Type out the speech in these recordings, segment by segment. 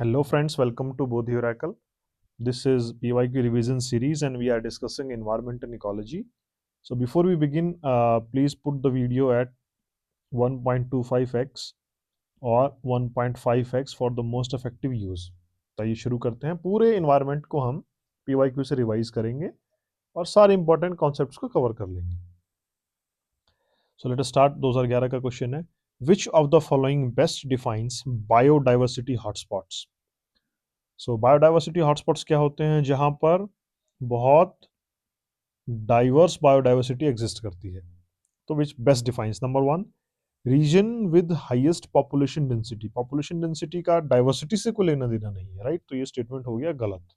Hello friends, welcome to Bodhi Oracle. This is PYQ revision series and we are discussing environment and ecology. So before we begin, please put the video at 1.25x और 1.5x for the most effective use. तो ये शुरू करते हैं। पूरे environment को हम PYQ से रिवाइज करेंगे और सारे इंपॉर्टेंट कॉन्सेप्ट्स को कवर कर लेंगे। So let us start. 2011 का क्वेश्चन है, which of the following best defines biodiversity hotspots? So biodiversity hotspots क्या होते हैं? जहां पर बहुत डाइवर्स बायोडाइवर्सिटी एग्जिस्ट करती है। तो which best defines? Number one, region with highest population density का डाइवर्सिटी से कोई लेना देना नहीं है, राइट? तो ये स्टेटमेंट हो गया गलत।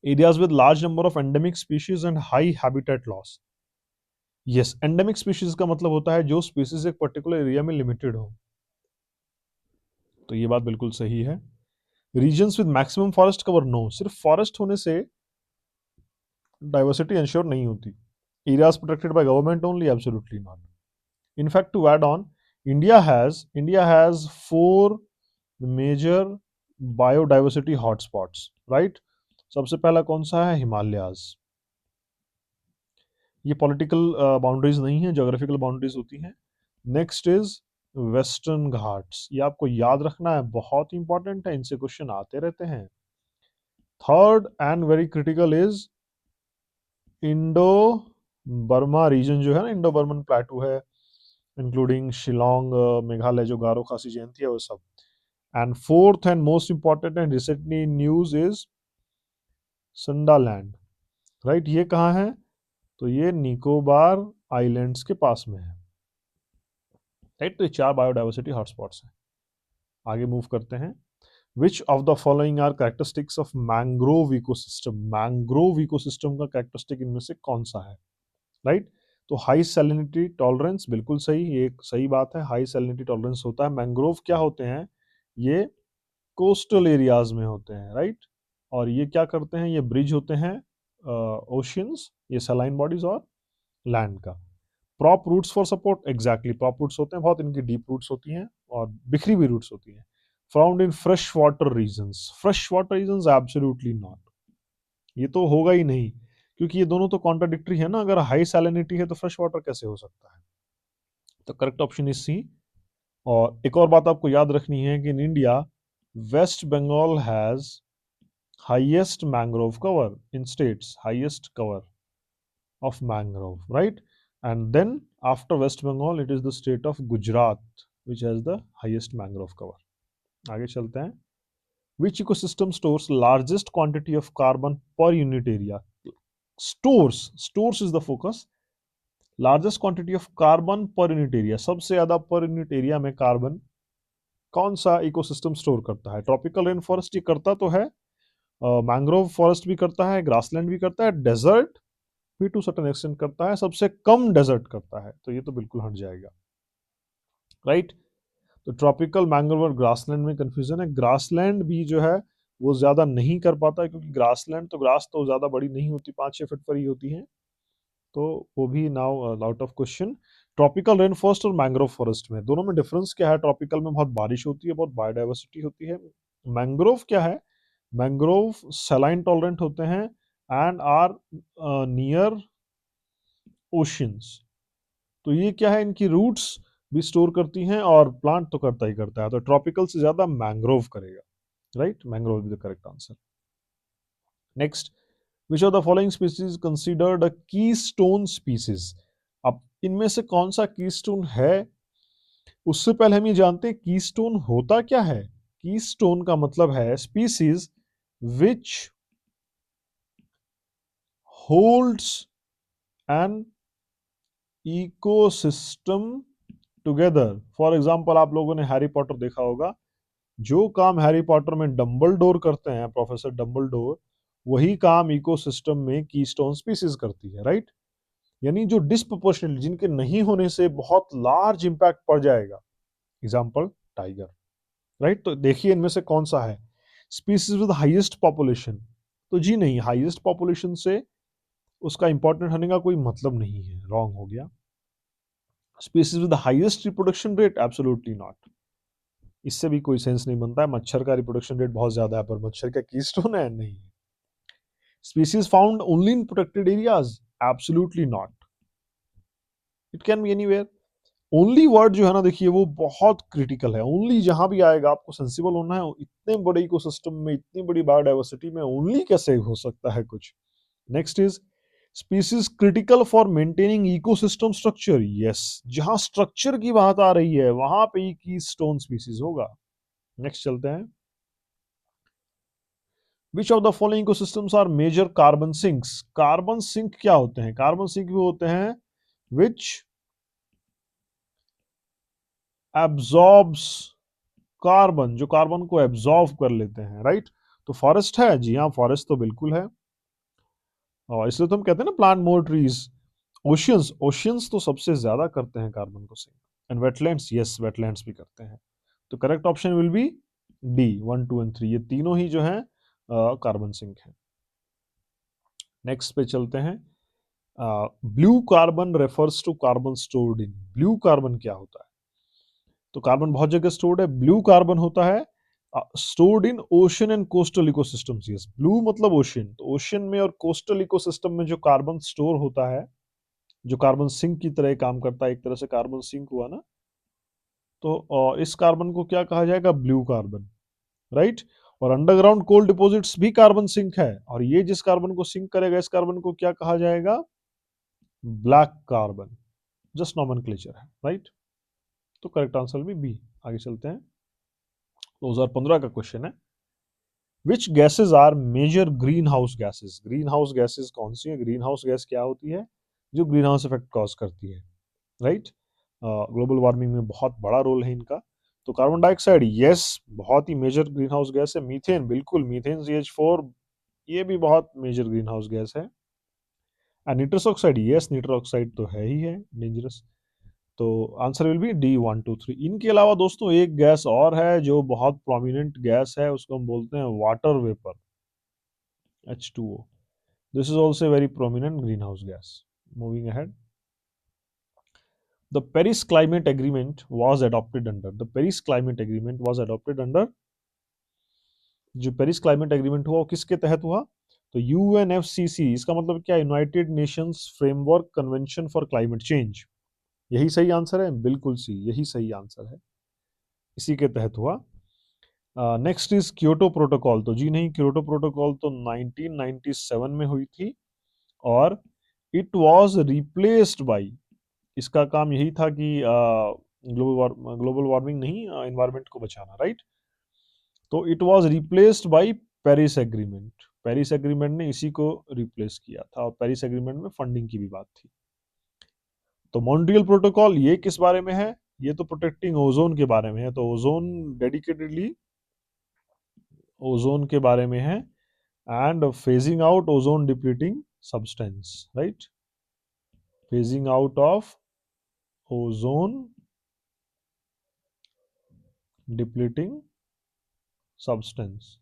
Areas with large number of endemic species and high habitat loss. Yes, endemic species का मतलब होता है जो स्पीशीज एक पर्टिकुलर एरिया में लिमिटेड हो। तो ये बात बिल्कुल सही है। Regions with maximum forest cover, no, सिर्फ फॉरेस्ट होने से डाइवर्सिटी इंश्योर नहीं होती। Areas protected by government only? Absolutely not. In fact, to add on, India has 4 major biodiversity hotspots, right? सबसे पहला कौन सा है? हिमालयाज। ये पॉलिटिकल बाउंड्रीज नहीं है, ज्योग्राफिकल बाउंड्रीज होती हैं। नेक्स्ट इज वेस्टर्न घाट्स, ये आपको याद रखना है, बहुत इंपॉर्टेंट है, इनसे क्वेश्चन आते रहते हैं। Third and very critical is Indo Burma region, जो है ना, इंडो बर्मन प्लेटू है, इंक्लूडिंग शिलोंग, मेघालय, जो गारो खासी जयंती है वो सब। And fourth and most important and recently news is Sundaland, right? ये कहाँ है? तो ये निकोबार आइलैंड्स के पास में है, राइट? तो ये 4 बायोडाइवर्सिटी हॉटस्पॉट्स हैं। आगे मूव करते हैं। Which of the following are characteristics of mangrove ecosystem? Mangrove ecosystem का कैरेक्टरिस्टिक इनमें से कौन सा है, राइट? तो हाई सैलिनिटी टॉलरेंस, बिल्कुल सही, ये एक सही बात है, हाई सैलिनिटी टॉलरेंस होता है। मैंग्रोव क्या होते हैं? ये कोस्टल एरियाज में होते हैं, राइट? और ये क्या करते हैं? ये ब्रिज होते हैं ओशियंस, ये सलाइन बॉडीज और लैंड का। Prop roots for support, exactly, prop roots होते हैं, बहुत इनकी डीप रूट्स होती हैं और बिखरी हुई रूट्स होती हैं। Found in fresh water regions, fresh water regions absolutely not, ये तो होगा ही नहीं, क्योंकि ये दोनों तो कॉन्ट्राडिक्टरी है ना। अगर हाई सैलिनिटी है तो फ्रेश वाटर कैसे हो सकता है? तो करेक्ट ऑप्शन इज सी। और एक और बात आपको याद रखनी है कि in India West Bengal has highest mangrove cover in states, highest cover of mangrove, right? And then after West Bengal, it is the state of Gujarat which has the highest mangrove cover. आगे चलते हैं। Which ecosystem stores largest quantity of carbon per unit area? Stores is the focus. Largest quantity of carbon per unit area, सबसे ज्यादा per unit area में carbon कौन सा ecosystem store करता है? ट्रॉपिकल रेन फॉरेस्ट ये करता तो है, मैंग्रोव फॉरेस्ट भी करता है, ग्रासलैंड भी करता है, डेजर्ट भी टू सर्टेन एक्सटेंट करता है, सबसे कम डेजर्ट करता है, तो ये तो बिल्कुल हट जाएगा, राइट? तो ट्रॉपिकल मैंग्रोव और ग्रासलैंड में कंफ्यूजन है। ग्रासलैंड भी जो है वो ज्यादा नहीं कर पाता है, क्योंकि ग्रासलैंड तो ग्रास तो ज्यादा बड़ी नहीं होती, 5-6 फीट पर ही होती है, तो वो भी now out of question. Tropical rain forest और मैंग्रोव फॉरेस्ट में, दोनों में डिफरेंस क्या है? ट्रॉपिकल में बहुत बारिश होती है, बहुत बायोडाइवर्सिटी होती है। मैंग्रोव क्या है? मैंग्रोव सलाइन टॉलरेंट होते हैं एंड आर नियर ओशियंस। तो ये क्या है? इनकी रूट्स भी स्टोर करती हैं और प्लांट तो करता ही करता है, तो ट्रॉपिकल से ज्यादा मैंग्रोव करेगा, right? Mangrove is the correct answer. Next, which of the following species considered a keystone species? अब इनमें से कौन सा कीस्टोन है? उससे पहले हम ये जानते हैं कीस्टोन होता क्या है। कीस्टोन का मतलब है species which holds an ecosystem together. For example, आप लोगों ने हैरी पॉटर देखा होगा, जो काम हैरी पॉटर में डम्बलडोर करते हैं, प्रोफेसर डम्बलडोर, वही काम इकोसिस्टम में कीस्टोन स्पीसीज करती है, राइट? यानी जो डिस्प्रोपोर्शनली, जिनके नहीं होने से बहुत लार्ज इंपैक्ट पड़ जाएगा, एग्जाम्पल टाइगर, राइट? तो देखिए इनमें से कौन सा है स्पीसीज विद हाईएस्ट पॉपुलेशन। तो जी नहीं, हाईएस्ट पॉपुलेशन से उसका इंपॉर्टेंट होने का कोई मतलब नहीं है, रॉन्ग हो गया। Species with highest reproduction rate, absolutely not. इससे भी कोई सेंस नहीं बनता है। मच्छर का रिप्रोडक्शन रेट बहुत ज्यादा है, पर मच्छर का कीस्टोन है नहीं। Species found only in protected areas, absolutely not, it can be anywhere. Only word जो है ना, देखिए वो बहुत क्रिटिकल है। ओनली जहां भी आएगा आपको सेंसिबल होना है। इतने बड़े इकोसिस्टम में, इतनी बड़ी बायोडाइवर्सिटी में ओनली कैसे हो सकता है कुछ। Next is species critical for maintaining ecosystem structure. Yes, जहां स्ट्रक्चर की बात आ रही है वहां पे ही कीस्टोन स्पीसीज होगा। नेक्स्ट चलते हैं। Which of the following ecosystems are major carbon sinks. Carbon sink क्या होते हैं? कार्बन सिंक भी होते हैं विच एब्जॉर्ब्स कार्बन, जो कार्बन को एब्जॉर्ब कर लेते हैं, राइट। तो फॉरेस्ट है जी हाँ, फॉरेस्ट तो बिल्कुल है, और इसलिए तो हम कहते हैं ना plant more trees. Oceans, oceans तो सबसे ज्यादा करते हैं कार्बन को sink. And wetlands, yes wetlands भी करते हैं। तो correct option will be D, 1, 2 and 3, ये तीनों ही जो है कार्बन सिंक है। नेक्स्ट पे चलते हैं। Blue carbon refers to carbon stored in. Blue carbon क्या होता है? तो कार्बन बहुत जगह स्टोर्ड है। ब्लू कार्बन होता है stored in ocean and coastal ecosystems. Yes, blue मतलब ओशन, तो ओशन में और कोस्टल इकोसिस्टम में जो कार्बन स्टोर होता है, जो कार्बन सिंक की तरह काम करता है, एक तरह से कार्बन सिंक हुआ ना, तो इस कार्बन को क्या कहा जाएगा? Blue carbon, right. और अंडरग्राउंड कोल डिपॉजिट्स भी कार्बन सिंक है, और ये जिस कार्बन को सिंक करेगा इस कार्बन को क्या कहा जाएगा? Black carbon. जस्ट नॉमेनक्लेचर है, राइट। तो करेक्ट आंसर भी बी। आगे चलते हैं। 2015 का क्वेश्चन है। Which gases are major greenhouse gases. Greenhouse gases कौन सी है? ग्रीन हाउस गैस क्या होती है? जो ग्रीन हाउस इफेक्ट कॉज करती है, राइट। ग्लोबल वार्मिंग में बहुत बड़ा रोल है इनका। तो कार्बन डाइऑक्साइड, यस, बहुत ही मेजर ग्रीन हाउस गैस है। मीथेन, बिल्कुल, मीथेन CH4, ये भी बहुत मेजर ग्रीन हाउस गैस है। एंड निट्रस ऑक्साइड, यस, निट्रस ऑक्साइड तो है ही है डेंजरस। तो आंसर विल बी डी, 1, 2, 3। इनके अलावा दोस्तों एक गैस और है जो बहुत प्रोमिनेंट गैस है, उसको हम बोलते हैं water vapour, H2O. This is also a very prominent greenhouse gas. Moving ahead. The Paris Climate Agreement was adopted under. The Paris Climate Agreement was adopted under. जो पेरिस क्लाइमेट एग्रीमेंट हुआ वो किसके तहत हुआ? तो UNFCC, इसका मतलब क्या? United Nations framework convention for climate change. यही सही आंसर है, बिल्कुल सी, यही सही आंसर है, इसी के तहत हुआ। Next is Kyoto protocol. तो जी नहीं, क्योटो प्रोटोकॉल तो 1997 में हुई थी, और इट वाज रिप्लेस्ड बाय, इसका काम यही था कि ग्लोबल वार्मिंग नहीं, एनवायरनमेंट को बचाना, राइट। तो it was replaced by Paris agreement. Paris agreement ने इसी को रिप्लेस किया था, और पेरिस एग्रीमेंट में फंडिंग की भी बात थी। तो मॉन्ट्रियल प्रोटोकॉल ये किस बारे में है? ये तो प्रोटेक्टिंग ओजोन के बारे में है। तो ओजोन डेडिकेटेडली ओजोन के बारे में है, and phasing out ozone depleting substance, right. Phasing out of ozone depleting substance.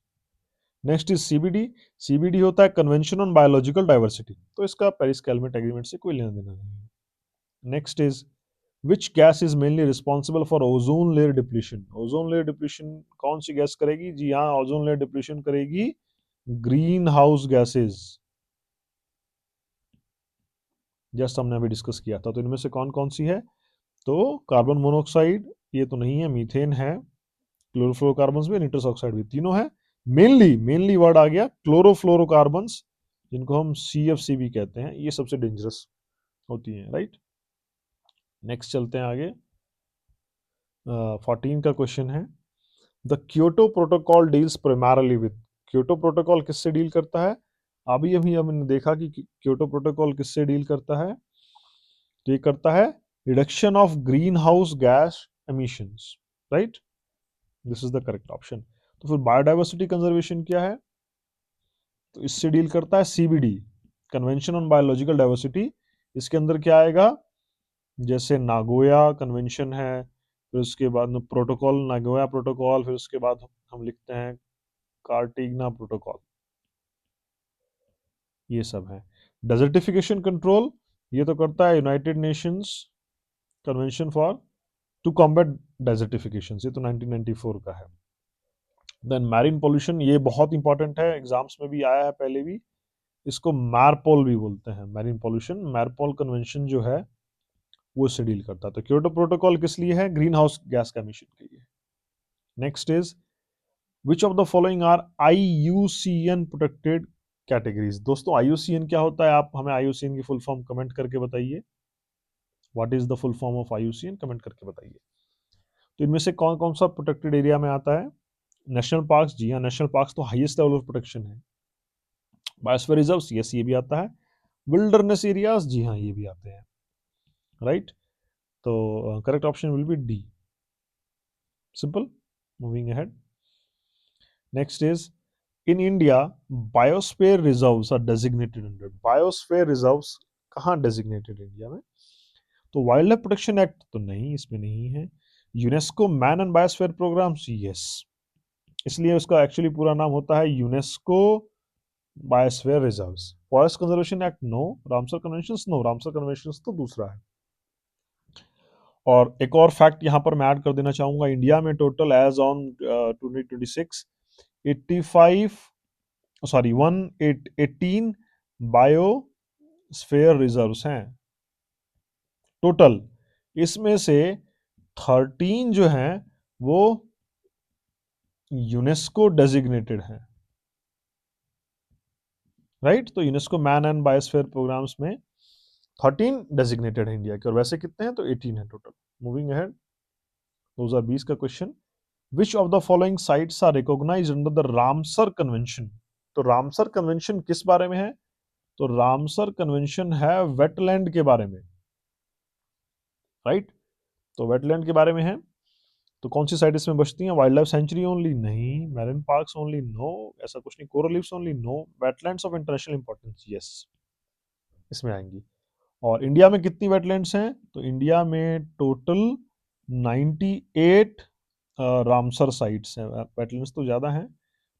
Next is CBD। CBD होता है कन्वेंशन ऑन बायोलॉजिकल डाइवर्सिटी, तो इसका पेरिस क्लाइमेट एग्रीमेंट से कोई लेना देना नहीं है। Next is which gas is mainly responsible for ozone layer depletion. Ozone layer depletion कौन सी गैस करेगी? जी हाँ, ओजोन लेयर डिप्लीशन करेगी ग्रीन हाउस गैसेज, जस्ट हमने अभी डिस्कस किया था। तो इनमें से कौन कौन सी है? तो कार्बन मोनोऑक्साइड, ये तो नहीं है, मीथेन है, क्लोरोफ्लोरोकार्बन्स भी, निट्रस ऑक्साइड भी, तीनों है। मेनली, मेनली वर्ड आ गया क्लोरोफ्लोरोकार्बन्स, जिनको हम CFC भी कहते हैं, ये सबसे डेंजरस होती हैं, राइट। नेक्स्ट चलते हैं आगे। 14 का क्वेश्चन है। The Kyoto protocol deals primarily with. Kyoto protocol किससे डील करता है? अभी अभी हमने देखा कि क्योटो प्रोटोकॉल किससे डील करता है। तो ये करता है reduction of green house gas emissions, right. This is the correct option. तो फिर बायोडाइवर्सिटी कंजर्वेशन क्या है? तो इससे डील करता है CBD, convention on biological diversity. इसके अंदर क्या आएगा? जैसे नागोया कन्वेंशन है, फिर उसके बाद प्रोटोकॉल, नागोया प्रोटोकॉल, फिर उसके बाद हम लिखते हैं कार्टिगना प्रोटोकॉल, ये सब है। डेजर्टिफिकेशन कंट्रोल, ये तो करता है United Nations Convention for to combat desertification, ये तो 1994 का है। देन मैरीन पोल्यूशन, ये बहुत इंपॉर्टेंट है, एग्जाम्स में भी आया है पहले भी, इसको मैरपोल भी बोलते हैं, मैरीन पोल्यूशन। मैरपोल कन्वेंशन जो है वो इससे डील करता है। तो क्योटो प्रोटोकॉल किस लिए है? ग्रीन हाउस गैस का एमिशन के लिए। Next is which of the following are IUCN protected categories. दोस्तों IUCN क्या होता है? आप हमें IUCN की फुल फॉर्म कमेंट करके बताइए। What is the full form of IUCN, comment करके बताइए। तो इनमें से कौन कौन सा प्रोटेक्टेड एरिया में आता है? नेशनल पार्क्स, जी हाँ, नेशनल पार्क्स तो हाईएस्ट लेवल ऑफ प्रोटेक्शन है। बायोस्फीयर रिजर्व्स, यस, ये भी आता है। विल्डरनेस एरियाज, जी हाँ, ये भी आते हैं, राइट। तो correct option will be D, simple. Moving ahead, next is in India biosphere reserves are designated under. Biosphere reserves कहाँ डेजिग्नेटेड इंडिया में? तो वाइल्ड लाइफ प्रोटेक्शन एक्ट तो नहीं, इसमें नहीं है। UNESCO man and biosphere programmes, yes, इसलिए उसका एक्चुअली पूरा नाम होता है UNESCO biosphere reserves. Forest conservation act, no. Ramsar conventions, no, Ramsar conventions तो दूसरा है। और एक और फैक्ट यहां पर मैं ऐड कर देना चाहूंगा, इंडिया में total as on 2026 85 sorry 18 biosphere reserves हैं टोटल। इसमें से 13 जो हैं वो यूनेस्को डेजिग्नेटेड हैं, राइट। तो UNESCO man and biosphere programmes में 13 डेजिग्नेटेड है इंडिया के, और वैसे कितने हैं? तो 18 है टोटल। मूविंग अहेड, 2020 का question, which of the following sites are recognised under the Ramsar convention. तो रामसर कन्वेंशन किस बारे में है? तो रामसर कन्वेंशन है वेटलैंड के बारे में, राइट। तो वेटलैंड के बारे में है। तो कौन सी साइट इसमें बचती हैं? वाइल्ड लाइफ सेंचुरी ओनली, नहीं। Marine parks only, no. ऐसा कुछ नहीं। Coral reefs only, no. Wetlands of international importance, yes, इसमें आएंगी। और इंडिया में कितनी वेटलैंड्स हैं? तो इंडिया में टोटल 98 रामसर साइट्स हैं। वेटलैंड्स तो ज़्यादा हैं,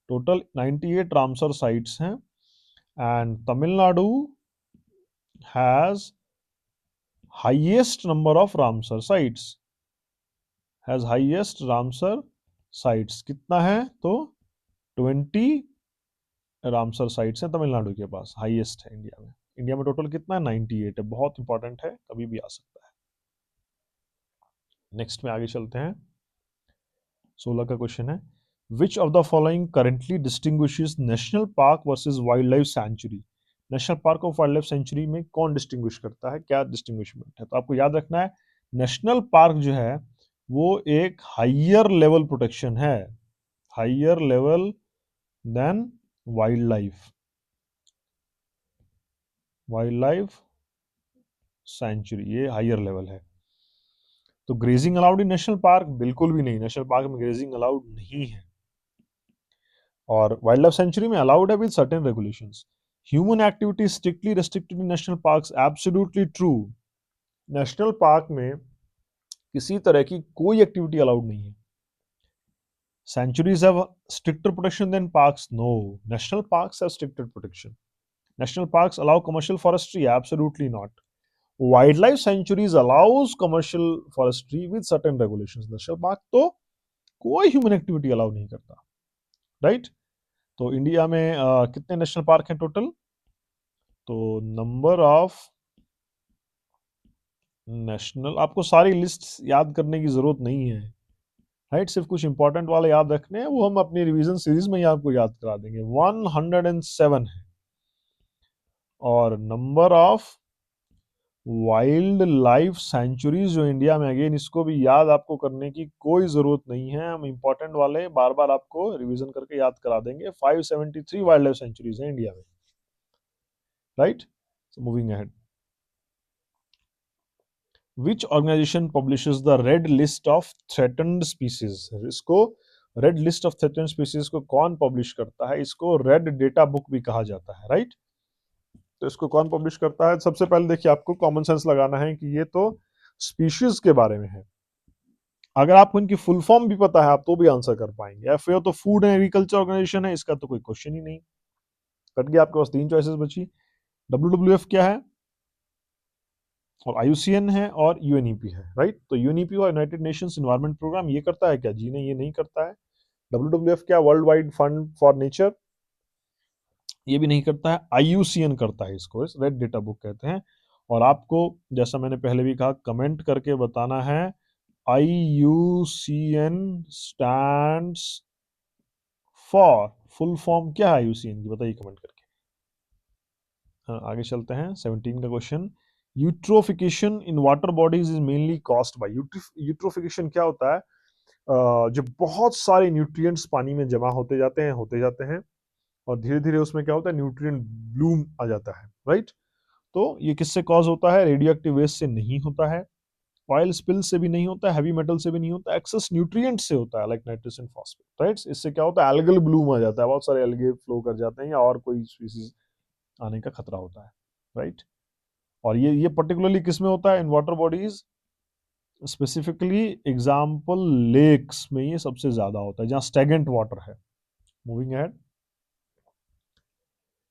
टोटल 98 रामसर साइट्स हैं। And Tamil Nadu has highest number of Ramsar sites, has highest Ramsar sites. कितना है? तो 20 रामसर साइट्स हैं तमिलनाडु के पास, हाईएस्ट है इंडिया में। इंडिया में टोटल कितना है? 98 है। बहुत इंपॉर्टेंट है, कभी भी आ सकता है। नेक्स्ट में आगे चलते हैं। 16 का क्वेश्चन है, which of the following currently distinguishes national park versus wild life century. National park और वाइल्ड लाइफ सेंचुरी में कौन डिस्टिंग्विश करता है, क्या डिस्टिंग्विशमेंट है? तो आपको याद रखना है, नेशनल पार्क जो है वो एक हाइयर लेवल प्रोटेक्शन है, higher level than wild life, wild life sanctuary, ये हाइयर लेवल है। तो grazing allowed in national park? बिल्कुल भी नहीं, नेशनल पार्क में ग्रेजिंग अलाउड नहीं है। और वाइल्ड लाइफ सेंचुरी में अलाउड है with certain regulations. Human activity strictly restricted in national parks, absolutely true. National park में किसी तरह की कोई एक्टिविटी अलाउड नहीं है। Sanctuaries have stricter protection then parks, no. National parks have stricter protection. National parks allow commercial forestry, absolutely not. Wild life sanctuaries allows commercial forestry with certain regulations. National park तो कोई human activity allow नहीं करता, right. तो India में कितने national park हैं total? तो number of national, आपको सारी लिस्ट याद करने की जरूरत नहीं है, राइट। सिर्फ कुछ इंपॉर्टेंट वाले याद रखने हैं, वो हम अपनी रिवीजन सीरीज में ही आपको याद करा देंगे। 107 है। और number of wild life sanctuaries जो इंडिया में, अगेन इसको भी याद आपको करने की कोई जरूरत नहीं है, हम इंपॉर्टेंट वाले बार बार आपको रिवीजन करके याद करा देंगे। 573 वाइल्ड लाइफ सेंचुरीज हैं इंडिया में, right. Moving ahead, which organisation publishes the red list of threatened species. इसको red list of threatened species को कौन पब्लिश करता है? इसको रेड डेटा बुक भी कहा जाता है, राइट। तो इसको कौन पब्लिश करता है? सबसे पहले देखिए, आपको कॉमन सेंस लगाना है कि ये तो स्पीशीज के बारे में है। अगर आपको इनकी फुल फॉर्म भी पता है आप तो भी आंसर कर पाएंगे। FAO तो फूड एंड एग्रीकल्चर ऑर्गेनाइजेशन है, इसका तो कोई क्वेश्चन ही नहीं। कट गया, आपके पास 3 चॉइसेस बची। WWF क्या है? और IUCN है और UNEP है, राइट। तो UNEP और यूनाइटेड नेशंस एनवायरनमेंट प्रोग्राम ये करता है क्या? जी नहीं, ये नहीं करता है। WWF क्या? World wide fund for nature, ये भी नहीं करता है। IUCN करता है इसको, इस रेड डेटा बुक कहते हैं। और आपको जैसा मैंने पहले भी कहा, कमेंट करके बताना है IUCN stands for, full form क्या है IUCN की, बताइए कमेंट करके। हाँ, आगे चलते हैं। 17 का question, eutrophication in water bodies is mainly caused by. Eutrophication क्या होता है? जब बहुत सारे न्यूट्रिएंट्स पानी में जमा होते जाते हैं और धीरे धीरे उसमें क्या होता है, न्यूट्रिएंट ब्लूम आ जाता है, राइट। तो ये किससे कॉज होता है? रेडियो एक्टिव वेस्ट से नहीं होता है, ऑयल स्पिल से भी नहीं होता है, हैवी मेटल से भी नहीं होता, एक्सेस न्यूट्रिएंट से होता है, लाइक नाइट्रोजन फॉस्फेट, राइट। इससे क्या होता है? एल्गल ब्लूम आ जाता है, बहुत सारे एल्गे फ्लो कर जाते हैं या और कोई स्पीसीज आने का खतरा होता है, राइट। और ये पर्टिकुलरली किस में होता है? In water bodies, specifically example lakes में ये सबसे ज्यादा होता है जहां स्टेगनेंट वाटर है। Moving ahead,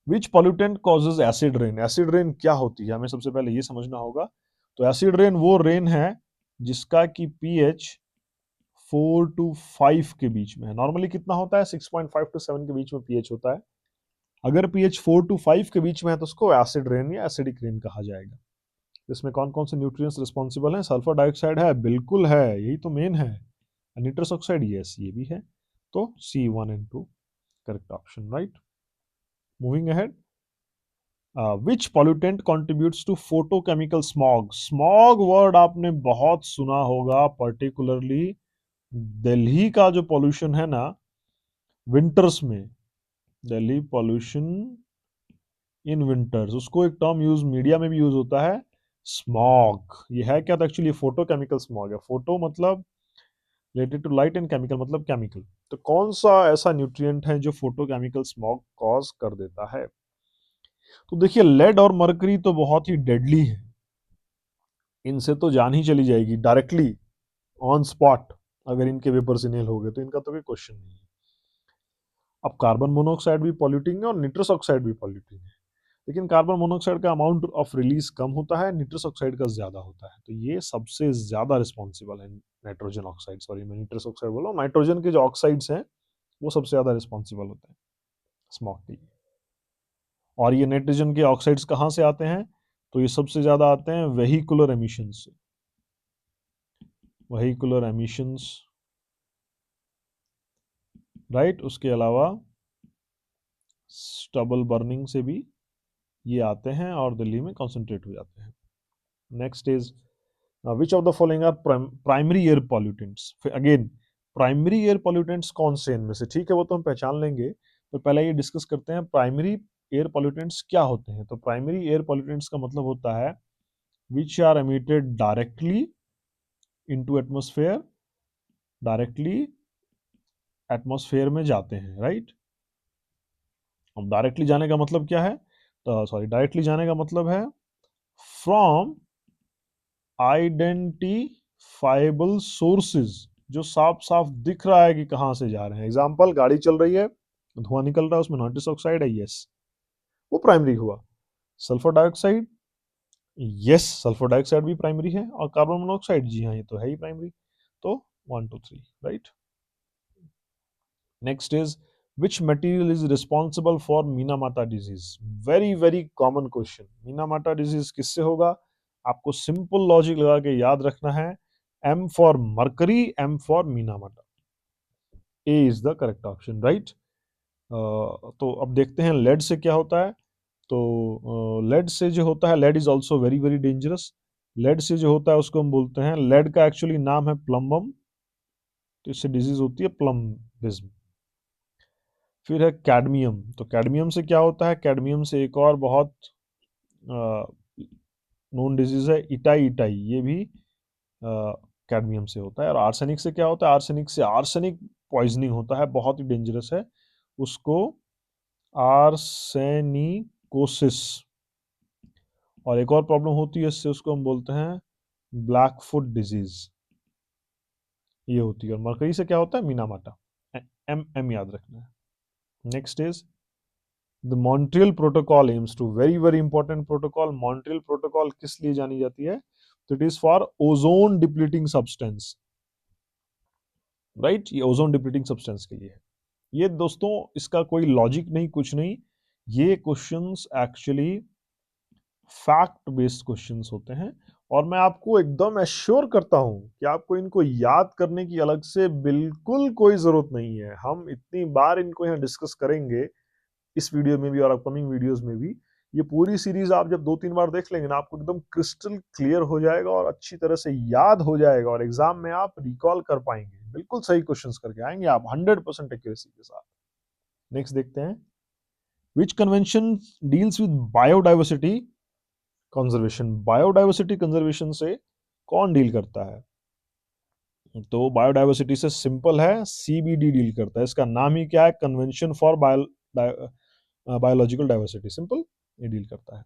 which pollutant causes acid rain. Acid rain क्या होती है, हमें सबसे पहले ये समझना होगा। तो एसिड रेन वो रेन है जिसका कि पीएच 4 to 5 के बीच में है। नॉर्मली कितना होता है? 6.5 to 7 के बीच में पीएच होता है। अगर पीएच 4 to 5 के बीच में है तो उसको एसिड रेन या एसिडिक रेन कहा जाएगा। इसमें कौन कौन से न्यूट्रिएंट्स रिस्पॉन्सिबल हैं? सल्फर डाइऑक्साइड है, बिल्कुल है, यही तो मेन है। निट्रस ऑक्साइड, यस, ये भी है। तो C1 and 2 correct option, right. Moving ahead, which pollutant contributes to photochemical smog. Smog word आपने बहुत सुना होगा, पर्टिकुलरली दिल्ली का जो पॉल्यूशन है ना विंटर्स में, दिल्ली पॉल्यूशन इन विंटर्स, उसको एक टर्म यूज मीडिया में भी यूज होता है, स्मॉग। ये है क्या? तो एक्चुअली फोटोकेमिकल स्मॉग है। फोटो मतलब related to light and chemical मतलब केमिकल। तो कौन सा ऐसा न्यूट्रिएंट है जो फोटोकेमिकल स्मॉग कॉज कर देता है? तो देखिए, लेड और मरकरी तो बहुत ही डेडली है, इनसे तो जान ही चली जाएगी डायरेक्टली ऑन स्पॉट, अगर इनके वेपर से नेल हो गए तो इनका तो कोई क्वेश्चन नहीं है। अब कार्बन मोनोऑक्साइड भी पॉल्यूटिंग है और निट्रस ऑक्साइड भी पॉल्यूटिंग है, लेकिन कार्बन मोनोऑक्साइड का अमाउंट ऑफ रिलीज कम होता है, निट्रस ऑक्साइड का ज्यादा होता है। तो ये सबसे ज्यादा रिस्पॉन्सिबल है, नाइट्रोजन ऑक्साइड, सॉरी मैं निट्रस ऑक्साइड बोला, नाइट्रोजन के जो ऑक्साइड्स हैं वो सबसे ज्यादा रिस्पॉन्सिबल होते हैं स्मॉग के लिए। और ये नाइट्रोजन के ऑक्साइड्स कहाँ से आते हैं? तो ये सबसे ज्यादा आते हैं वेहिकुलर एमिशंस से, वेहिकुलर एमिशंस, राइट। उसके अलावा स्टबल बर्निंग से भी ये आते हैं और दिल्ली में कॉन्सेंट्रेट हो जाते हैं। Next is which of the following are primary air pollutants. फिर अगेन, प्राइमरी एयर पॉल्यूटेंट्स कौन से इनमें से? ठीक है, वो तो हम पहचान लेंगे, तो पहले ये डिस्कस करते हैं प्राइमरी एयर पॉल्यूटेंट्स क्या होते हैं। तो प्राइमरी एयर पॉल्यूटेंट्स का मतलब होता है which are emitted directly into atmosphere, directly atmosphere में जाते हैं, राइट। अब डायरेक्टली जाने का मतलब क्या है? तो सॉरी, डायरेक्टली जाने का मतलब है फ्रॉम आइडेंटिफाइबल सोर्सेज, जो साफ साफ दिख रहा है कि कहां से जा रहे हैं। एग्जाम्पल, गाड़ी चल रही है, धुआं निकल रहा है, उसमें नाइट्रस ऑक्साइड है, यस, वो प्राइमरी हुआ। Sulphur dioxide, yes, sulphur dioxide भी प्राइमरी है। और कार्बन मोनोऑक्साइड, जी हाँ, ये तो है ही प्राइमरी। तो 1 2 3, right. Next is which material is responsible for Minamata disease. Very very common question, Minamata disease किससे होगा? आपको सिंपल लॉजिक लगा के याद रखना है, M for mercury, M for Minamata, A is the correct option, right. तो अब देखते हैं लेड से क्या होता है। तो लेड से जो होता है, lead is also very very dangerous. Lead से जो होता है उसको हम बोलते हैं, लेड का एक्चुअली नाम है प्लम्बम, तो इससे डिजीज होती है प्लम्बिज्म। फिर है कैडमियम। तो कैडमियम से क्या होता है? कैडमियम से एक और बहुत नोन डिजीज है, इटाई इटाई, ये भी कैडमियम से होता है। और आर्सेनिक से क्या होता है? आर्सेनिक से आर्सेनिक पॉइजनिंग होता है, बहुत ही डेंजरस है, उसको आर्सेनिकोसिस। और एक और प्रॉब्लम होती है इससे, उसको हम बोलते हैं ब्लैक फुट डिजीज, ये होती है। और मरकरी से क्या होता है? मीनामाटा, एम एम याद रखना है। Next is the Montreal protocol aims to, very very important protocol. Montreal protocol किस लिए जानी जाती है? तो it is for ozone depleting substance, right. ये ओजोन डिप्लीटिंग सब्सटेंस के लिए है। ये दोस्तों इसका कोई लॉजिक नहीं, कुछ नहीं, ये questions actually fact based questions होते हैं। और मैं आपको एकदम एश्योर करता हूं कि आपको इनको याद करने की अलग से बिल्कुल कोई जरूरत नहीं है। हम इतनी बार इनको यहाँ डिस्कस करेंगे, इस वीडियो में भी और अपकमिंग वीडियोस में भी। ये पूरी सीरीज आप जब 2-3 बार देख लेंगे ना, आपको एकदम क्रिस्टल क्लियर हो जाएगा और अच्छी तरह से याद हो जाएगा, और एग्जाम में आप रिकॉल कर पाएंगे, बिल्कुल सही क्वेश्चंस करके आएंगे आप 100% एक्यूरेसी के साथ। नेक्स्ट देखते हैं, which convention deals with biodiversity conservation. Biodiversity conservation से कौन डील करता है? तो बायोडाइवर्सिटी से सिंपल है, सीबीडी डील करता है। इसका नाम ही क्या है? Convention for biological diversity, simple, ये डील करता है।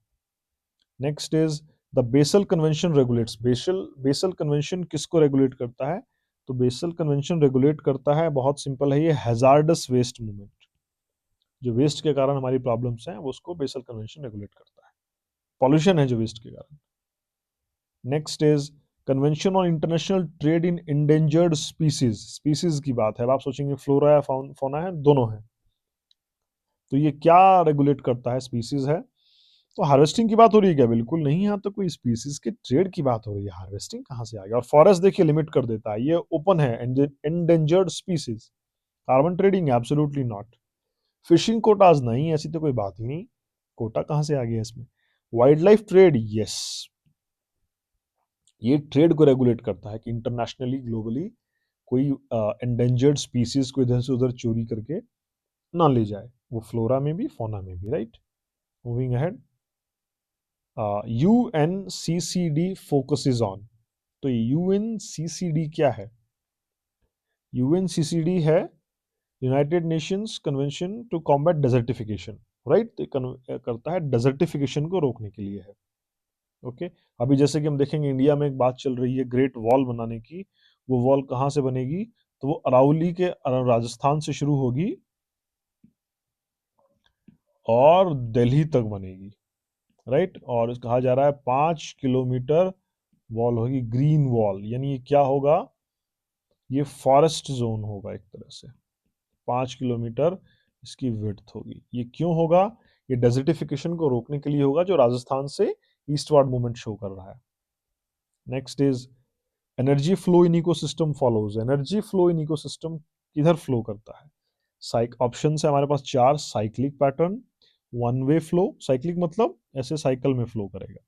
Next is the basal convention regulates. Basal convention किसको रेगुलेट करता है? तो बेसल कन्वेंशन रेगुलेट करता है, बहुत सिंपल है ये, हैजार्डस वेस्ट मूवमेंट। जो वेस्ट के कारण हमारी प्रॉब्लम्स हैं, वो उसको बेसल कन्वेंशन रेगुलेट करता है। पॉल्यूशन है जो वेस्ट के कारण। Next is convention on international trade in endangered species. Species की बात है, अब आप सोचेंगे फ्लोरा या फौना है, दोनों है। तो ये क्या रेगुलेट करता है? स्पीसीज है। तो हार्वेस्टिंग की बात हो रही है क्या? बिल्कुल नहीं, यहाँ तो कोई स्पीसीज के ट्रेड की बात हो रही है, हार्वेस्टिंग कहाँ से आ गया? और फॉरेस्ट देखिए लिमिट कर देता है, ये ओपन है, endangered species. Carbon trading absolutely not. Fishing Kota's नहीं, ऐसी तो कोई बात ही नहीं, कोटा कहाँ से आ गया इसमें? वाइल्ड लाइफ ट्रेड, यस, ये ट्रेड को रेगुलेट करता है कि इंटरनेशनली ग्लोबली कोई एंडेंजर्ड स्पीसीज को इधर से उधर चोरी करके ना ले जाए, वो फ्लोरा में भी फौना में भी, right. Moving ahead, UNCCD focuses on. तो यूएनसीसीडी क्या है? यूएनसीसीडी है United Nations convention to combat desertification, right. करता है डेजर्टिफिकेशन को रोकने के लिए है, ओके। अभी जैसे कि हम देखेंगे इंडिया में एक बात चल रही है ग्रेट वॉल बनाने की। वो वॉल कहाँ से बनेगी? तो वो अरावली के राजस्थान से शुरू होगी और दिल्ली तक बनेगी, राइट। और कहा जा रहा है 5 किलोमीटर वॉल होगी, ग्रीन वॉल, यानी ये क्या होगा? ये फॉरेस्ट जोन होगा एक तरह से। 5 किलोमीटर इसकी विड्थ होगी। ये क्यों होगा? ये डेजर्टिफिकेशन को रोकने के लिए होगा, जो राजस्थान से ईस्टवर्ड मूवमेंट शो कर रहा है। Next is energy flow in ecosystem follows. Energy flow in ecosystem किधर फ्लो करता है? ऑप्शन है हमारे पास 4, cyclic pattern, one way flow, cyclic मतलब ऐसे साइकिल में फ्लो करेगा,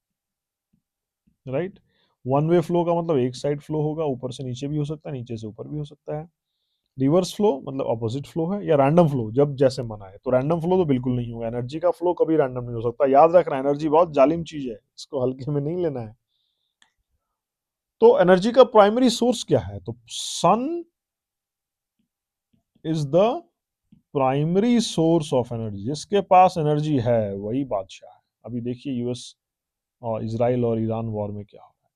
राइट। वन वे फ्लो का मतलब एक साइड फ्लो होगा, ऊपर से नीचे भी हो सकता है, नीचे से ऊपर भी हो सकता है। रिवर्स फ्लो मतलब ऑपोजिट फ्लो है, या रैंडम फ्लो जब जैसे मना है। तो रैंडम फ्लो तो बिल्कुल नहीं होगा, एनर्जी का फ्लो कभी रैंडम नहीं हो सकता, याद रखना। एनर्जी बहुत जालिम चीज है, इसको हल्के में नहीं लेना है। तो एनर्जी का प्राइमरी सोर्स क्या है? तो sun is the primary source of energy. जिसके पास एनर्जी है वही बादशाह है। अभी देखिए यूएस और इजराइल और ईरान वॉर में क्या हो रहा है।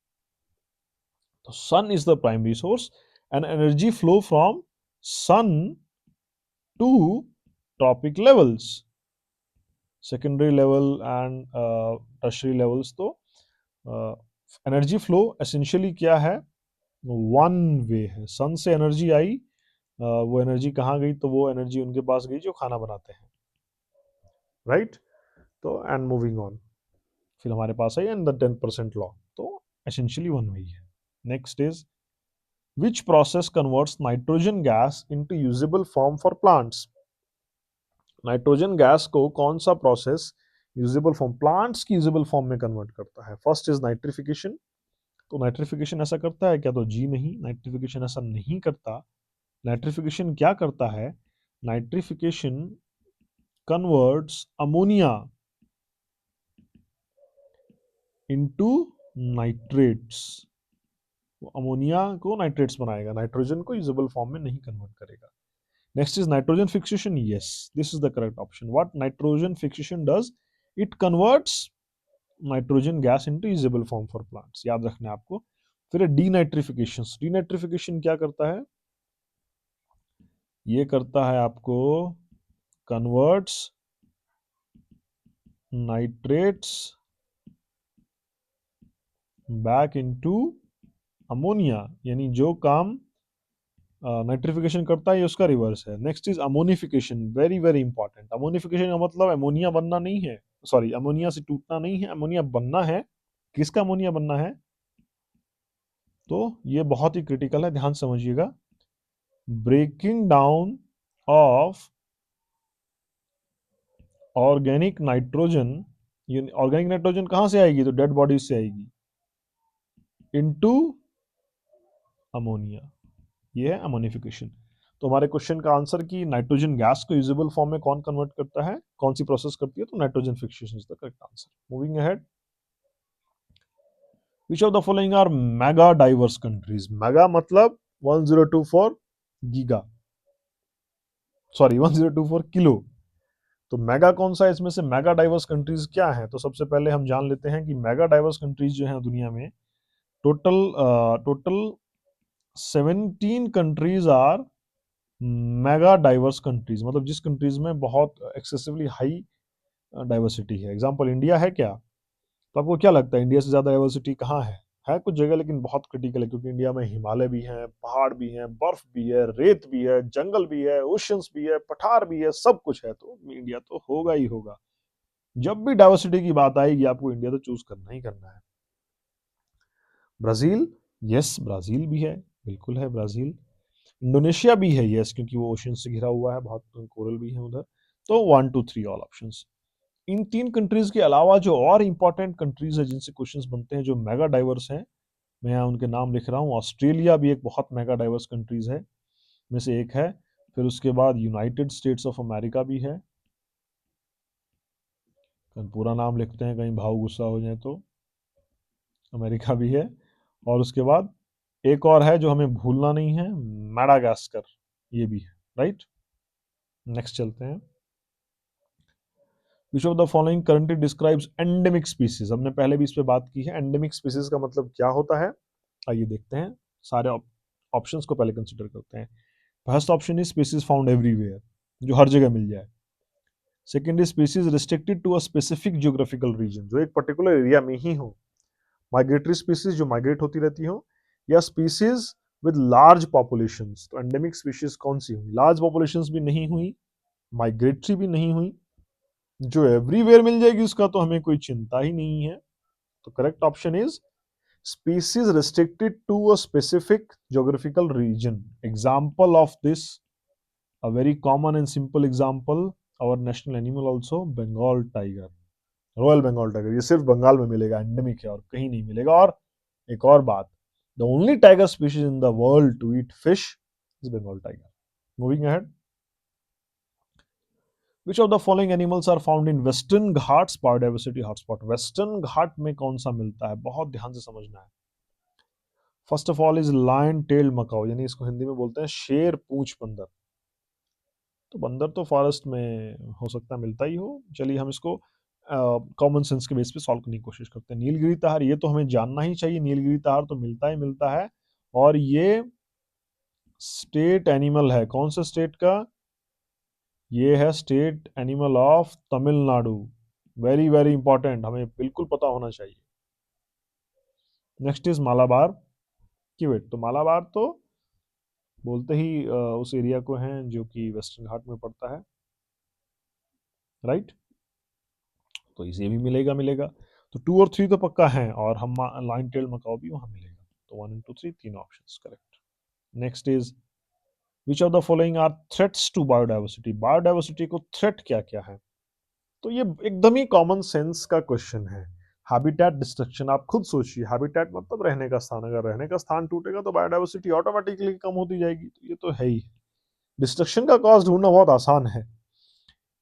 तो sun is the primary source and energy flow from sun to trophic levels, secondary level and tertiary levels. तो एनर्जी फ्लो एसेंशियली क्या है? वन वे है। सन से एनर्जी आई, वो एनर्जी कहाँ गई? तो वो एनर्जी उनके पास गई जो खाना बनाते हैं, राइट। तो एंड मूविंग ऑन, फिर हमारे पास है एंड द 10% लॉ। तो एसेंशियली वन वे है। Next is which process converts nitrogen gas into usable form for plants. Nitrogen gas को कौन सा प्रोसेस यूजेबल फॉर्म, प्लांट्स की यूजेबल फॉर्म में कन्वर्ट करता है? First is nitrification. तो नाइट्रिफिकेशन ऐसा करता है क्या? तो जी नहीं, नाइट्रिफिकेशन ऐसा नहीं करता। नाइट्रिफिकेशन क्या करता है? Nitrification converts ammonia into nitrates. वो अमोनिया को नाइट्रेट्स बनाएगा, नाइट्रोजन को यूजेबल फॉर्म में नहीं कन्वर्ट करेगा। Next is nitrogen fixation, yes, this is the correct option. What nitrogen fixation does? It converts nitrogen gas into usable form for plants, याद रखना है आपको। फिर डीनाइट्रिफिकेशन। डीनाइट्रिफिकेशन क्या करता है? ये करता है आपको converts nitrates back into ammonia, यानी जो काम नाइट्रिफिकेशन करता है ये उसका रिवर्स है। Next is ammonification, very very important. Ammonification का मतलब अमोनिया बनना नहीं है, सॉरी अमोनिया से टूटना नहीं है, अमोनिया बनना है। किसका अमोनिया बनना है? तो ये बहुत ही क्रिटिकल है, ध्यान समझिएगा। Breaking down of organic nitrogen, organic nitrogen कहां से आएगी? तो डेड बॉडीज से आएगी, इनटू अमोनिया। ये है अमोनिफिकेशन। तो हमारे क्वेश्चन का आंसर कि नाइट्रोजन गैस को यूजेबल फॉर्म में कौन कन्वर्ट करता है, कौन सी प्रोसेस करती है? तो nitrogen fixation is the correct answer. Moving ahead, which of the following are mega diverse countries? Mega मतलब 1024 गीगा, सॉरी 1024 किलो। तो मेगा कौन सा है इसमें से? मेगा डाइवर्स कंट्रीज क्या है? तो सबसे पहले हम जान लेते हैं कि मेगा डाइवर्स कंट्रीज जो है दुनिया में, total total 17 countries are mega diverse countries, मतलब जिस कंट्रीज में बहुत एक्सेसिवली हाई डाइवर्सिटी है। एग्जांपल इंडिया है क्या? तो आपको क्या लगता है इंडिया से ज्यादा डाइवर्सिटी कहाँ है? कुछ जगह, लेकिन बहुत क्रिटिकल है, क्योंकि इंडिया में हिमालय भी हैं, पहाड़ भी हैं, बर्फ भी है, रेत भी है, जंगल भी है, ओशंस भी है, पठार भी है, सब कुछ है। तो इंडिया तो होगा ही होगा। जब भी डाइवर्सिटी की बात आएगी आपको इंडिया तो चूज करना ही करना है। ब्राजील, यस ब्राजील भी है, बिल्कुल है ब्राजील। इंडोनेशिया भी है, यस, क्योंकि वो ओशन से घिरा हुआ है, बहुत कोरल भी है उधर। तो 1 2 3 ऑल ऑप्शंस। इन तीन कंट्रीज के अलावा जो और इंपॉर्टेंट कंट्रीज है जिनसे क्वेश्चंस बनते हैं जो मेगा डाइवर्स हैं, मैं यहाँ उनके नाम लिख रहा हूँ। ऑस्ट्रेलिया भी एक बहुत मेगा डाइवर्स कंट्रीज है में से एक है। फिर उसके बाद यूनाइटेड स्टेट्स ऑफ अमेरिका भी है, पूरा नाम लिखते हैं कहीं भाव गुस्सा हो जाए तो। अमेरिका भी है। और उसके बाद एक और है जो हमें भूलना नहीं है, मैडागास्कर, ये भी है। राइट, नेक्स्ट चलते हैं। Which of the following currently describes endemic species? हमने पहले भी इस पे बात की है। एंडेमिक स्पीसीज का मतलब क्या होता है, आइए देखते हैं। सारे ऑप्शंस को पहले कंसिडर करते हैं। First option is species found everywhere, जो हर जगह मिल जाए। Second is species restricted to a specific geographical region, जो एक पर्टिकुलर एरिया में ही हो। माइग्रेटरी स्पीसीज, जो माइग्रेट होती रहती हो। या स्पीसीज विद लार्ज पॉपुलेशंस, तो एंडेमिक स्पीशीज कौन सी हुई? लार्ज पॉपुलेशंस भी नहीं हुई, माइग्रेटरी भी नहीं हुई, जो एवरीवेयर मिल जाएगी उसका तो हमें कोई चिंता ही नहीं है। तो correct option is species restricted to a specific geographical region. Example of this, a very common and simple example, our national animal also, bengal tiger, royal Bengal tiger. ये सिर्फ बंगाल में मिलेगा, एंडेमिक है और कहीं नहीं मिलेगा। और एक और बात, the only tiger species in the world to eat fish is Bengal tiger. Moving ahead, which of the following animals are found in western Ghats biodiversity hotspot? Western Ghat में कौन सा मिलता है, बहुत ध्यान से समझना है। First of all is lion tailed macaque, यानी इसको हिंदी में बोलते हैं शेर पूंछ बंदर। तो बंदर तो फॉरेस्ट में हो सकता है मिलता ही हो। चलिए हम इसको कॉमन सेंस के बेस पे सॉल्व करने की कोशिश करते हैं। नीलगिरी ताहार, ये तो हमें जानना ही चाहिए, नीलगिरी ताहार तो मिलता ही मिलता है। और ये स्टेट एनिमल है, कौन सा स्टेट का? ये है state animal of Tamil Nadu. Very very important, हमें बिल्कुल पता होना चाहिए। Next is Malabar civet. तो मालाबार तो बोलते ही उस एरिया को हैं जो कि वेस्टर्न घाट में पड़ता है। राइट, तो इसे भी मिलेगा मिलेगा। तो 2 और 3 तो पक्का है, और हम लाइन टेल मकाओ भी वहां मिलेगा। तो 1 2 3 तीन options correct. Next is which of the following are threats to biodiversity? Biodiversity को थ्रेट क्या क्या है? तो ये एकदम ही कॉमन सेंस का क्वेश्चन है। हैबिटेट डिस्ट्रक्शन, आप खुद सोचिए, हैबिटेट मतलब रहने का स्थान, अगर रहने का स्थान टूटेगा तो बायोडाइवर्सिटी ऑटोमेटिकली कम होती जाएगी। तो ये तो है ही। डिस्ट्रक्शन का कॉज ढूंढना बहुत आसान है।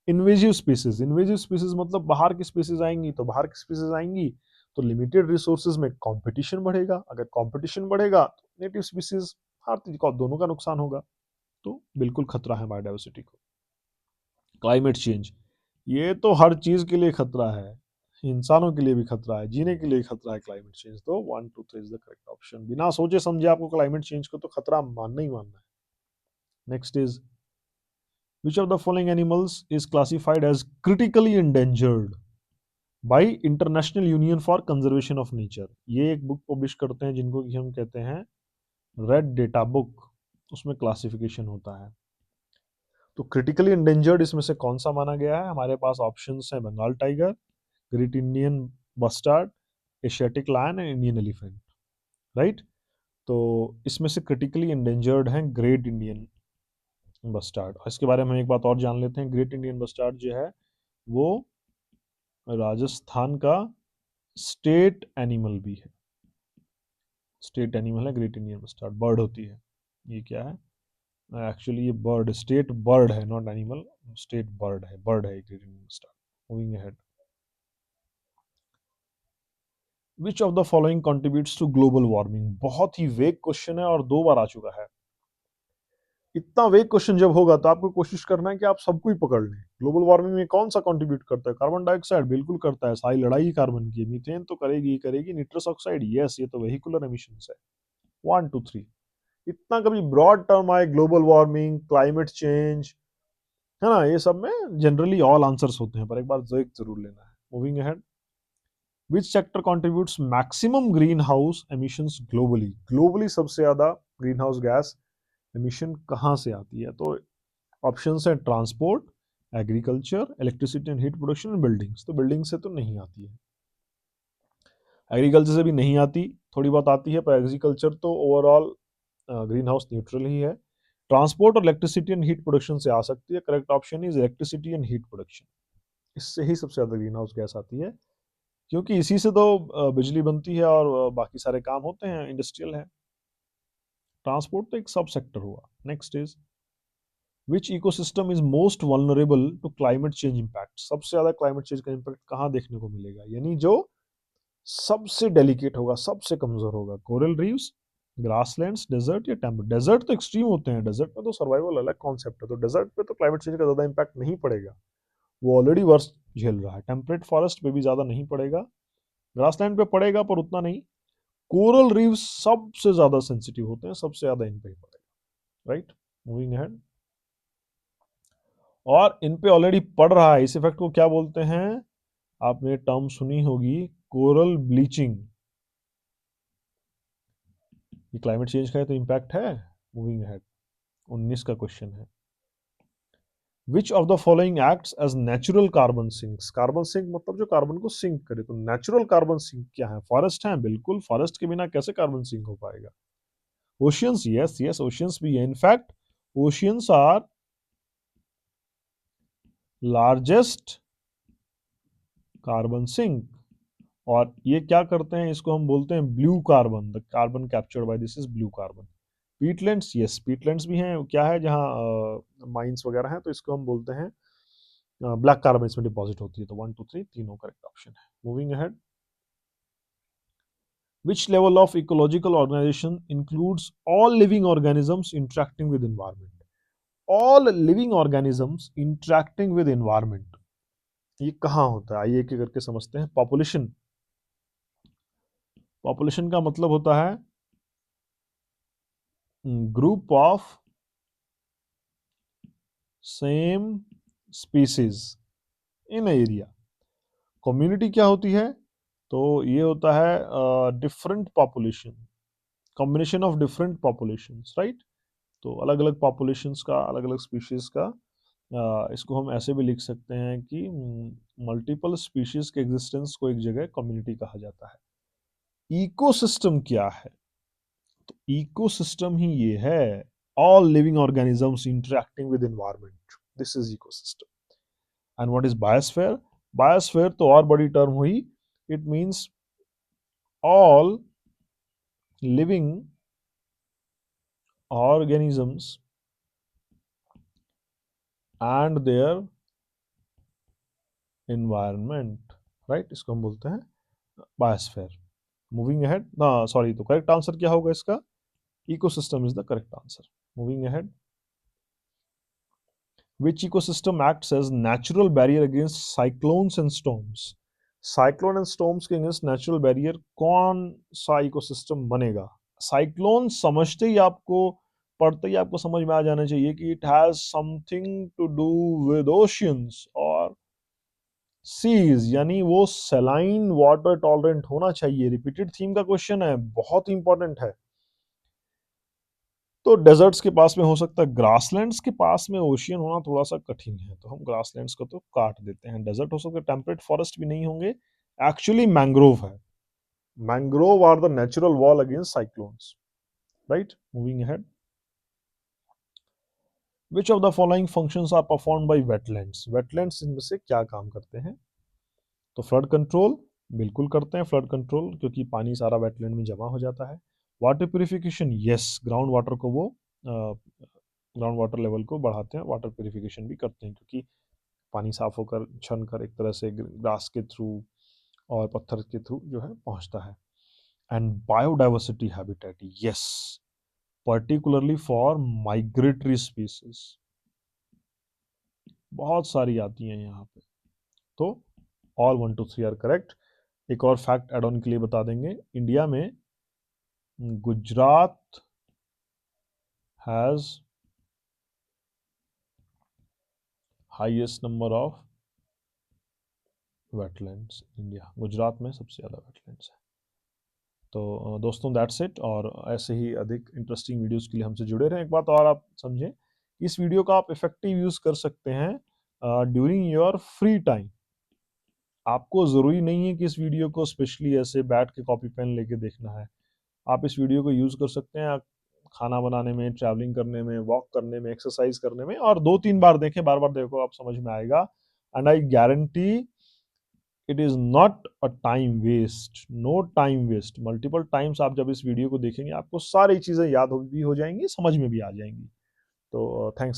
इन्वेजिव स्पीसीज, इन्वेजिव स्पीसीज मतलब बाहर की स्पीसीज आएंगी, तो बाहर की स्पीसीज आएंगी तो लिमिटेड रिसोर्सेज में कंपटीशन बढ़ेगा। अगर कंपटीशन बढ़ेगा तो नेटिव स्पीसीज हारती, दोनों का नुकसान होगा। तो बिल्कुल खतरा है बायोडाइवर्सिटी को। क्लाइमेट चेंज, ये तो हर चीज के लिए खतरा है, इंसानों के लिए भी खतरा है, जीने के लिए खतरा है क्लाइमेट चेंज। तो 1 2 3 इज द करेक्ट ऑप्शन। बिना सोचे समझे आपको क्लाइमेट चेंज को तो खतरा मानना ही मानना है। Next is which of the following animals is classified as critically endangered? By international union for conservation of nature, ये एक बुक पब्लिश करते हैं जिनको कि हम कहते हैं रेड डेटा बुक, उसमें क्लासिफिकेशन होता है। तो क्रिटिकली इंडेंजर्ड इसमें से कौन सा माना गया है? हमारे पास ऑप्शंस हैं Bengal tiger, great Indian bustard, Asiatic lion and Indian elephant, right. तो इसमें से क्रिटिकली इंडेंजर्ड हैं ग्रेट इंडियन बस्टार्ड। इसके बारे में एक बात और जान लेते हैं, ग्रेट इंडियन बस्टार्ड जो है वो राजस्थान का स्टेट एनिमल भी है, स्टेट एनिमल है ग्रेट इंडियन बस्टार्ड, बर्ड होती है। ये क्या है? एक्चुअली ये बर्ड, स्टेट बर्ड है, नॉट एनिमल, स्टेट बर्ड है, great Indian bustard. Moving ahead, which of the following contributes to global warming? बहुत ही वेग क्वेश्चन है और 2 बार आ चुका है। इतना वेग क्वेश्चन जब होगा तो आपको कोशिश करना है कि आप सबको ही पकड़ लें। ग्लोबल वार्मिंग में कौन सा कंट्रीब्यूट करता है? कार्बन डाइऑक्साइड बिल्कुल करता है, सारी लड़ाई कार्बन की। मीथेन तो करेगी ही करेगी। निट्रस ऑक्साइड, यस, ये तो वेहिकुलर एमिशंस है। 1 2 3। इतना कभी ब्रॉड टर्म आए, ग्लोबल वार्मिंग, क्लाइमेट चेंज, है ना, ये सब में जनरली ऑल आंसर्स होते हैं, पर एक बार जरूर लेना है। Moving ahead, which sector contributes maximum green house emissions globally? Globally सबसे ज्यादा ग्रीन हाउस गैस एमिशन कहाँ से आती है? तो ऑप्शंस है transport, agriculture, electricity and heat production and buildings. तो बिल्डिंग से तो नहीं आती है, एग्रीकल्चर से भी नहीं आती, थोड़ी बहुत आती है, पर एग्रीकल्चर तो ओवरऑल ग्रीन हाउस न्यूट्रल ही है। ट्रांसपोर्ट और इलेक्ट्रिसिटी एंड हीट प्रोडक्शन से आ सकती है। Correct option is electricity and heat production. इससे ही सबसे ज्यादा ग्रीन हाउस गैस आती है, क्योंकि इसी से तो बिजली बनती है और बाकी सारे काम होते हैं, इंडस्ट्रियल है। ट्रांसपोर्ट तो एक सब सेक्टर हुआ। Next is, which ecosystem is most vulnerable to climate change impact? सबसे ज्यादा क्लाइमेट चेंज का इम्पैक्ट कहाँ देखने को मिलेगा, यानी जो सबसे डेलिकेट होगा, सबसे कमजोर होगा? कोरल रीव्स, ग्रासलैंड्स, डेजर्ट या टेम्परेट? डेजर्ट तो एक्सट्रीम होते हैं, डेजर्ट में तो सर्वाइवल अलग कॉन्सेप्ट है, तो डेजर्ट पे तो क्लाइमेट चेंज का ज्यादा इम्पैक्ट नहीं पड़ेगा, वो ऑलरेडी वर्स्ट झेल रहा है। टेम्परेट फॉरेस्ट पे भी ज्यादा नहीं पड़ेगा, ग्रासलैंड पे पड़ेगा पर उतना नहीं। कोरल रीव्स सबसे ज्यादा सेंसिटिव होते हैं, सबसे ज्यादा इन पे पड़ेगा, राइट। मूविंग अहेड, और इन पे ऑलरेडी पड़ रहा है। इस इफेक्ट को क्या बोलते हैं? आपने टर्म सुनी होगी, कोरल ब्लीचिंग। ये क्लाइमेट चेंज का है तो इम्पैक्ट है। मूविंग अहेड, 19 का क्वेश्चन है, which of the following acts as natural carbon sinks? Carbon sink मतलब जो कार्बन को सिंक करे, तो नेचुरल कार्बन सिंक क्या है? फॉरेस्ट है, बिल्कुल, फॉरेस्ट के बिना कैसे कार्बन सिंक हो पाएगा? ओशियंस, यस यस, ओशियंस भी है। In fact oceans are largest carbon sink, और ये क्या करते हैं, इसको हम बोलते हैं blue carbon. The carbon captured by this is blue carbon. Peatlands, yes, peatlands भी हैं। क्या है, जहाँ माइंस वगैरह हैं, तो इसको हम बोलते हैं ब्लैक कार्बन, इसमें डिपॉजिट होती है। तो 1 2 3 तीनों करेक्ट ऑप्शन है। Moving ahead, which level of ecological organization includes all living organisms interacting with environment? All living organisms interacting with environment, ये कहाँ होता है? आइए एक एक करके समझते हैं। पॉपुलेशन, पॉपुलेशन का मतलब होता है group of same species in area. Community क्या होती है? तो ये होता है different population, combination of different populations, right. तो अलग अलग पॉपुलेशंस का, अलग अलग स्पीशीज का, इसको हम ऐसे भी लिख सकते हैं कि मल्टीपल स्पीशीज के एग्जिस्टेंस को एक जगह कम्युनिटी कहा जाता है। इकोसिस्टम क्या है? तो इकोसिस्टम ही ये है, all living organisms interacting with environment, this is ecosystem. And what is biosphere? Biosphere तो और बड़ी टर्म हुई, it means all living organisms and their environment, right, इसको हम बोलते हैं बायोस्फीयर। मूविंग अहेड, ना सॉरी, तो करेक्ट आंसर क्या होगा इसका? Ecosystem is the correct answer. Moving ahead, which ecosystem acts as natural barrier against cyclones and storms? Cyclone and storms के अगेंस्ट नेचुरल बैरियर कौन सा इकोसिस्टम बनेगा? साइक्लोन समझते ही आपको, पढ़ते ही आपको समझ में आ जाना चाहिए कि it has something to do with oceans और सीज यानी वो सेलाइन वाटर टॉलरेंट होना चाहिए। रिपीटेड थीम का क्वेश्चन है, बहुत इंपॉर्टेंट है। तो डेजर्ट्स के पास में हो सकता है, ग्रासलैंड्स के पास में ओशियन होना थोड़ा सा कठिन है, तो हम ग्रासलैंड्स को तो काट देते हैं। डेजर्ट हो सकता है, टेम्परेट फॉरेस्ट भी नहीं होंगे, एक्चुअली मैंग्रोव है। Mangrove are the natural wall against cyclones, right. Moving ahead, which of the following functions are performed by wetlands. Wetlands इनमें से क्या काम करते हैं? तो फ्लड कंट्रोल बिल्कुल करते हैं, फ्लड कंट्रोल, क्योंकि पानी सारा वेटलैंड में जमा हो जाता है। Water purification, yes, ground water को वो ग्राउंड वाटर लेवल को बढ़ाते हैं, वाटर प्यूरिफिकेशन भी करते हैं, क्योंकि पानी साफ होकर छन कर एक तरह से ग्रास के थ्रू और पत्थर के थ्रू जो है पहुंचता है। And biodiversity habitat, yes, particularly for migratory species, बहुत सारी आती हैं यहाँ पे। तो ऑल 1 2 3 आर करेक्ट। एक और फैक्ट एड ऑन के लिए बता देंगे, इंडिया में Gujarat has highest number of wetlands. India, Gujarat में सबसे ज़्यादा वेटलैंड्स है। तो दोस्तों दैट्स इट, और ऐसे ही अधिक इंटरेस्टिंग वीडियोस के लिए हमसे जुड़े रहें। एक बात और आप समझें, इस वीडियो का आप इफेक्टिव यूज़ कर सकते हैं ड्यूरिंग योर फ्री टाइम। आपको ज़रूरी नहीं है कि इस वीडियो को स्पेशली ऐसे बैठ के कॉपी पेन लेके देखना है। आप इस वीडियो को यूज़ कर सकते हैं खाना बनाने में, ट्रैवलिंग करने में, वॉक करने में, एक्सरसाइज करने में, और 2-3 बार देखें, बार बार देखो, आप समझ में आएगा। And I guarantee it is not a time waste, no time waste. Multiple times आप जब इस वीडियो को देखेंगे, आपको सारी चीज़ें याद भी हो जाएंगी, समझ में भी आ जाएंगी। तो थैंक्स।